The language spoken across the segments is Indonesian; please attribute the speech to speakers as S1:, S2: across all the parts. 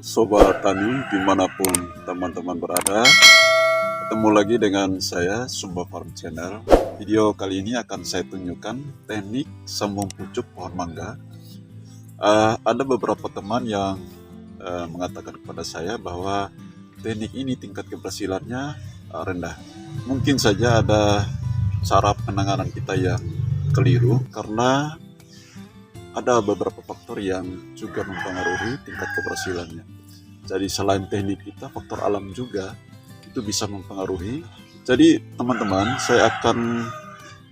S1: Sobat Tani dimanapun teman-teman berada, ketemu lagi dengan saya Sumba Farm Channel. Video kali ini akan saya tunjukkan teknik sambung pucuk pohon mangga. Ada beberapa teman yang mengatakan kepada saya bahwa teknik ini tingkat keberhasilannya rendah. Mungkin saja ada cara penanganan kita yang keliru karena ada beberapa faktor yang juga mempengaruhi tingkat keberhasilannya. Jadi selain teknik kita, faktor alam juga itu bisa mempengaruhi. Jadi teman-teman, saya akan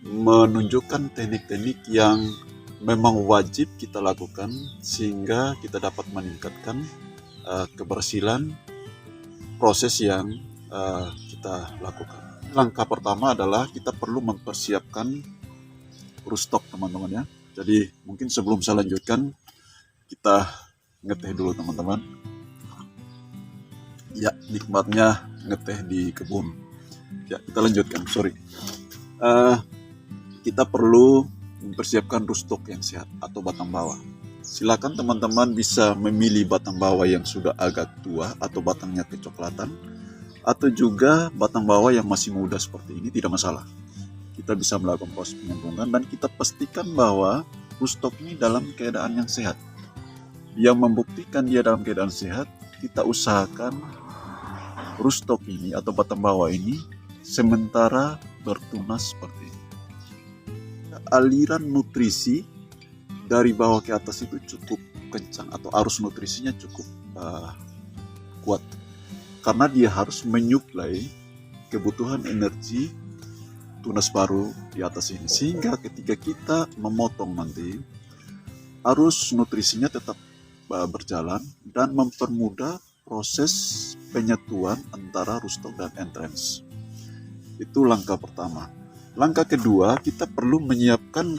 S1: menunjukkan teknik-teknik yang memang wajib kita lakukan sehingga kita dapat meningkatkan keberhasilan proses yang kita lakukan. Langkah pertama adalah kita perlu mempersiapkan rootstock, teman-teman ya. Jadi mungkin sebelum saya lanjutkan, kita ngeteh dulu teman-teman. Ya, nikmatnya ngeteh di kebun. Ya, kita lanjutkan, kita perlu mempersiapkan rootstock yang sehat atau batang bawah. Silakan teman-teman bisa memilih batang bawah yang sudah agak tua atau batangnya kecoklatan, atau juga batang bawah yang masih muda seperti ini, tidak masalah. Kita bisa melakukan proses penyambungan dan kita pastikan bahwa rootstock ini dalam keadaan yang sehat. Yang membuktikan dia dalam keadaan sehat, kita usahakan rootstock ini atau batang bawah ini sementara bertunas seperti ini. Aliran nutrisi dari bawah ke atas itu cukup kencang atau arus nutrisinya cukup kuat karena dia harus menyuplai kebutuhan energi tunas baru di atas ini, sehingga ketika kita memotong nanti arus nutrisinya tetap berjalan dan mempermudah proses penyatuan antara rootstock dan entrance. Itu langkah pertama. Langkah kedua, kita perlu menyiapkan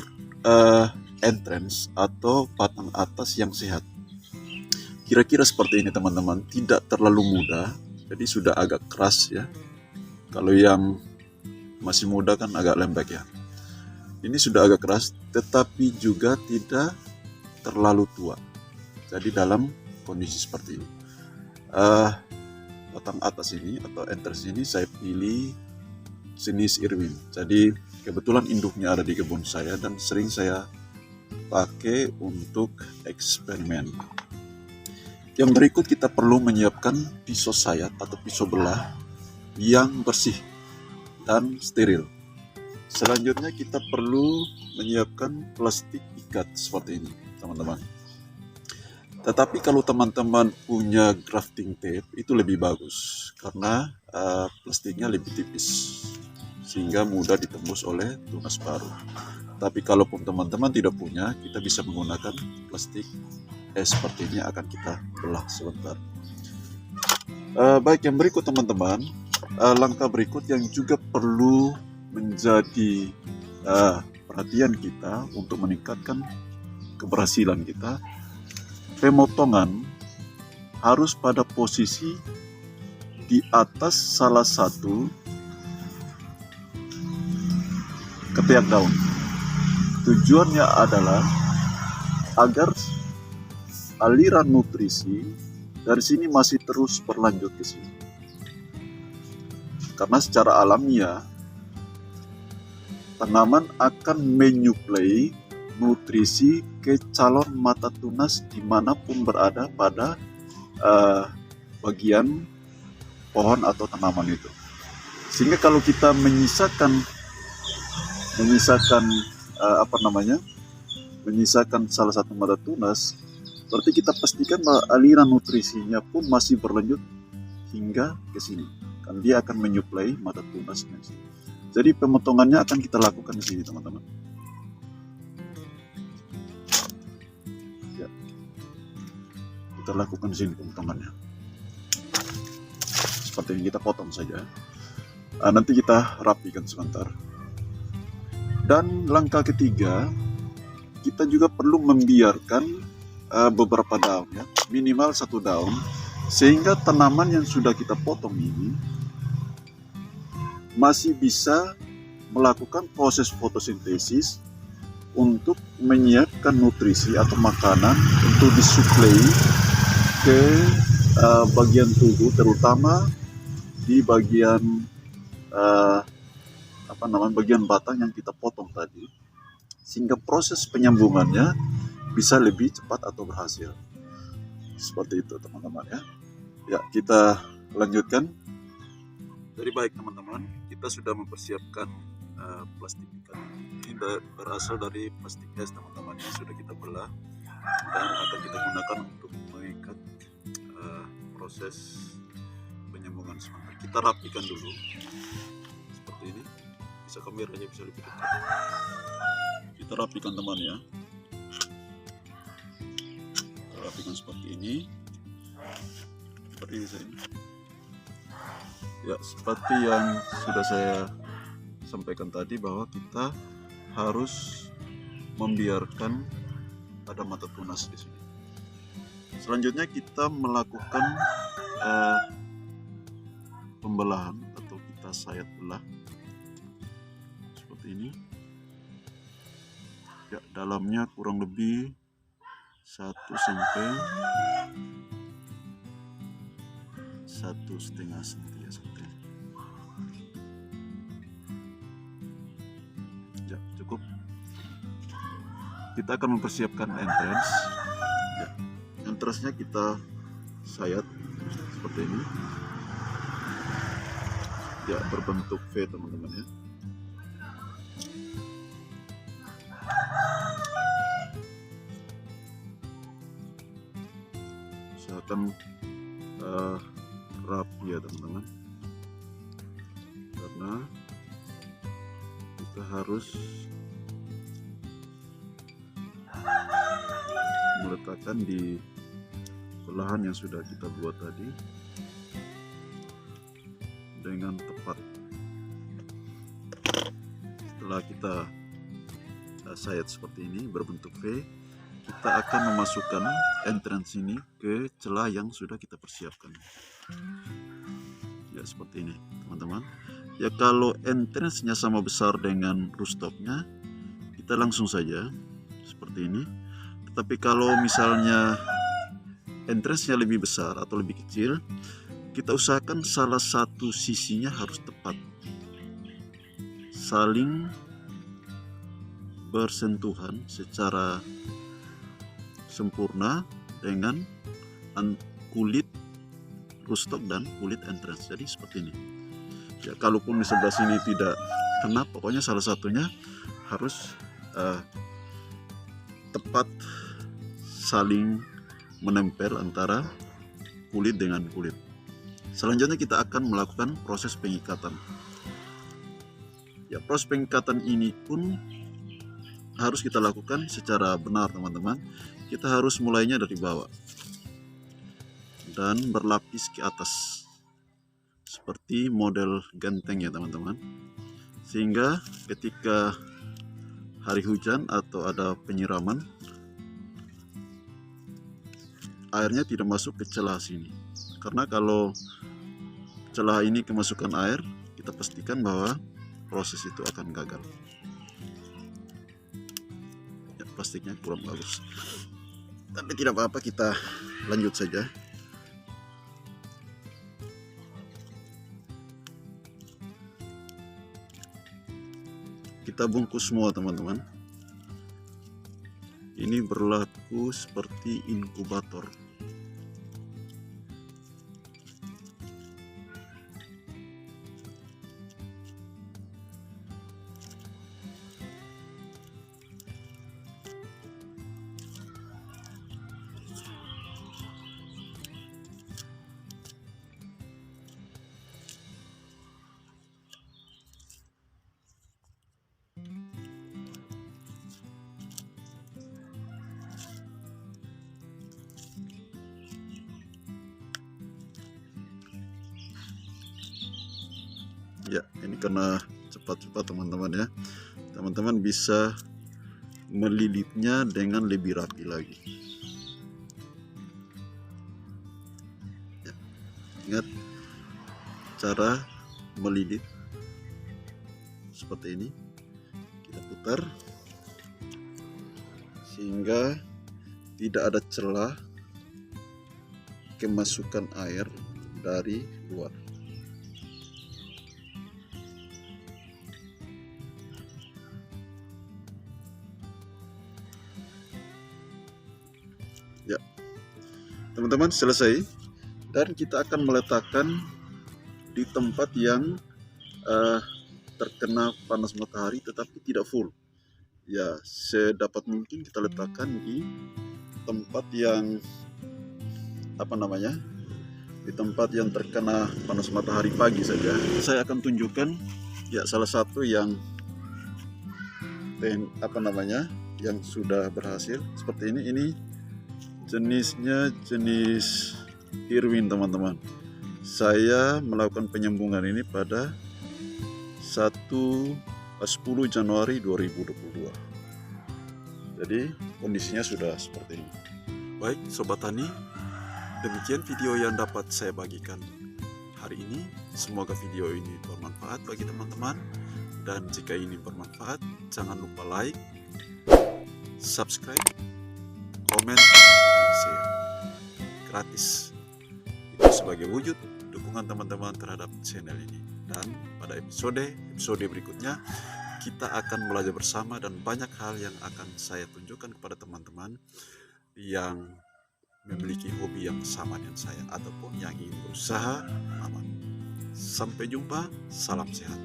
S1: entrance atau batang atas yang sehat. Kira-kira seperti ini teman-teman, tidak terlalu muda, jadi sudah agak keras ya. Kalau yang masih muda kan agak lembek ya. Ini sudah agak keras, tetapi juga tidak terlalu tua. Jadi dalam kondisi seperti ini, batang atas ini atau entrance ini saya pilih jenis Irwin. Jadi kebetulan induknya ada di kebun saya dan sering saya pakai untuk eksperimen. Yang berikut kita perlu menyiapkan pisau sayat atau pisau belah yang bersih dan steril. Selanjutnya kita perlu menyiapkan plastik ikat seperti ini teman-teman. Tetapi kalau teman-teman punya grafting tape itu lebih bagus karena plastiknya lebih tipis sehingga mudah ditembus oleh tunas baru. Tapi kalaupun teman-teman tidak punya, kita bisa menggunakan plastik seperti ini, akan kita belah sebentar. Baik, yang berikut teman-teman, langkah berikut yang juga perlu menjadi perhatian kita untuk meningkatkan keberhasilan kita, pemotongan harus pada posisi di atas salah satu ketiak daun. Tujuannya adalah agar aliran nutrisi dari sini masih terus berlanjut ke sini. Karena secara alamiah tanaman akan menyuplai nutrisi ke calon mata tunas dimanapun berada pada bagian pohon atau tanaman itu. Sehingga kalau kita menyisakan salah satu mata tunas, berarti kita pastikan bahwa aliran nutrisinya pun masih berlanjut hingga ke sini. Kan dia akan menyuplai mata tunasnya. Jadi pemotongannya akan kita lakukan di sini teman-teman. Ya. Kita lakukan di sini pemotongannya. Seperti ini, kita potong saja. Nanti kita rapikan sebentar. Dan langkah ketiga, kita juga perlu membiarkan beberapa daun ya, minimal satu daun, sehingga tanaman yang sudah kita potong ini masih bisa melakukan proses fotosintesis untuk menyiapkan nutrisi atau makanan untuk disuplai ke bagian tubuh, terutama di bagian bagian batang yang kita potong tadi, sehingga proses penyambungannya bisa lebih cepat atau berhasil. Seperti itu teman-teman ya. Ya, kita lanjutkan. Jadi baik teman-teman, kita sudah mempersiapkan plastik ikat. Ini berasal dari plastik es teman-teman, yang sudah kita belah dan akan kita gunakan untuk mengikat proses penyambungan sementara. Kita rapikan dulu seperti ini. Bisa kameranya bisa lebih dekat. Kita rapikan teman ya. Kita rapikan seperti ini. Seperti ini saya. Ya, seperti yang sudah saya sampaikan tadi, bahwa kita harus membiarkan ada mata tunas di sini. Selanjutnya kita melakukan pembelahan atau kita sayat belah seperti ini. Ya, dalamnya kurang lebih 1 sampai 1,5 cm ya, seperti ini. Ya, cukup. Kita akan mempersiapkan entrance. Ya, entrance-nya kita sayat seperti ini. Ya, berbentuk V teman-teman ya. Usahakan rapi ya teman-teman, karena kita harus meletakkan di belahan yang sudah kita buat tadi dengan tepat. Setelah kita sayat seperti ini berbentuk V, kita akan memasukkan entrance ini ke celah yang sudah kita persiapkan. Ya, seperti ini teman-teman. Ya, kalau entrance-nya sama besar dengan rootstocknya, kita langsung saja seperti ini. Tetapi kalau misalnya entrance-nya lebih besar atau lebih kecil, kita usahakan salah satu sisinya harus tepat, saling bersentuhan secara sempurna dengan kulit rootstock dan kulit entrance. Jadi seperti ini. Ya, kalaupun di sebelah sini tidak kena, pokoknya salah satunya harus tepat saling menempel antara kulit dengan kulit. Selanjutnya kita akan melakukan proses pengikatan. Ya, proses pengikatan ini pun harus kita lakukan secara benar teman-teman. Kita harus mulainya dari bawah dan berlapis ke atas seperti model genteng ya teman-teman, sehingga ketika hari hujan atau ada penyiraman, airnya tidak masuk ke celah sini. Karena kalau celah ini kemasukan air, kita pastikan bahwa proses itu akan gagal. Ya, plastiknya kurang bagus, tapi tidak apa-apa, kita lanjut saja. Kita bungkus semua teman-teman. Ini berlaku seperti inkubator. Ya, ini karena cepat-cepat teman-teman ya. Teman-teman bisa melilitnya dengan lebih rapi lagi. Ya, ingat cara melilit seperti ini. Kita putar sehingga tidak ada celah kemasukan air dari luar. Ya, teman-teman, selesai. Dan kita akan meletakkan di tempat yang terkena panas matahari tetapi tidak full. Ya, sedapat mungkin kita letakkan di tempat yang di tempat yang terkena panas matahari pagi saja. Saya akan tunjukkan ya salah satu yang yang sudah berhasil seperti ini. Ini jenisnya jenis Irwin, teman-teman. Saya melakukan penyambungan ini pada 10 Januari 2022. Jadi kondisinya sudah seperti ini. Baik Sobat Tani, demikian video yang dapat saya bagikan hari ini. Semoga video ini bermanfaat bagi teman-teman. Dan jika ini bermanfaat, jangan lupa like, subscribe, komen, dan share. Gratis. Itu sebagai wujud dukungan teman-teman terhadap channel ini. Dan pada episode berikutnya, kita akan belajar bersama dan banyak hal yang akan saya tunjukkan kepada teman-teman yang memiliki hobi yang sama dengan saya ataupun yang ingin berusaha aman. Sampai jumpa, salam sehat.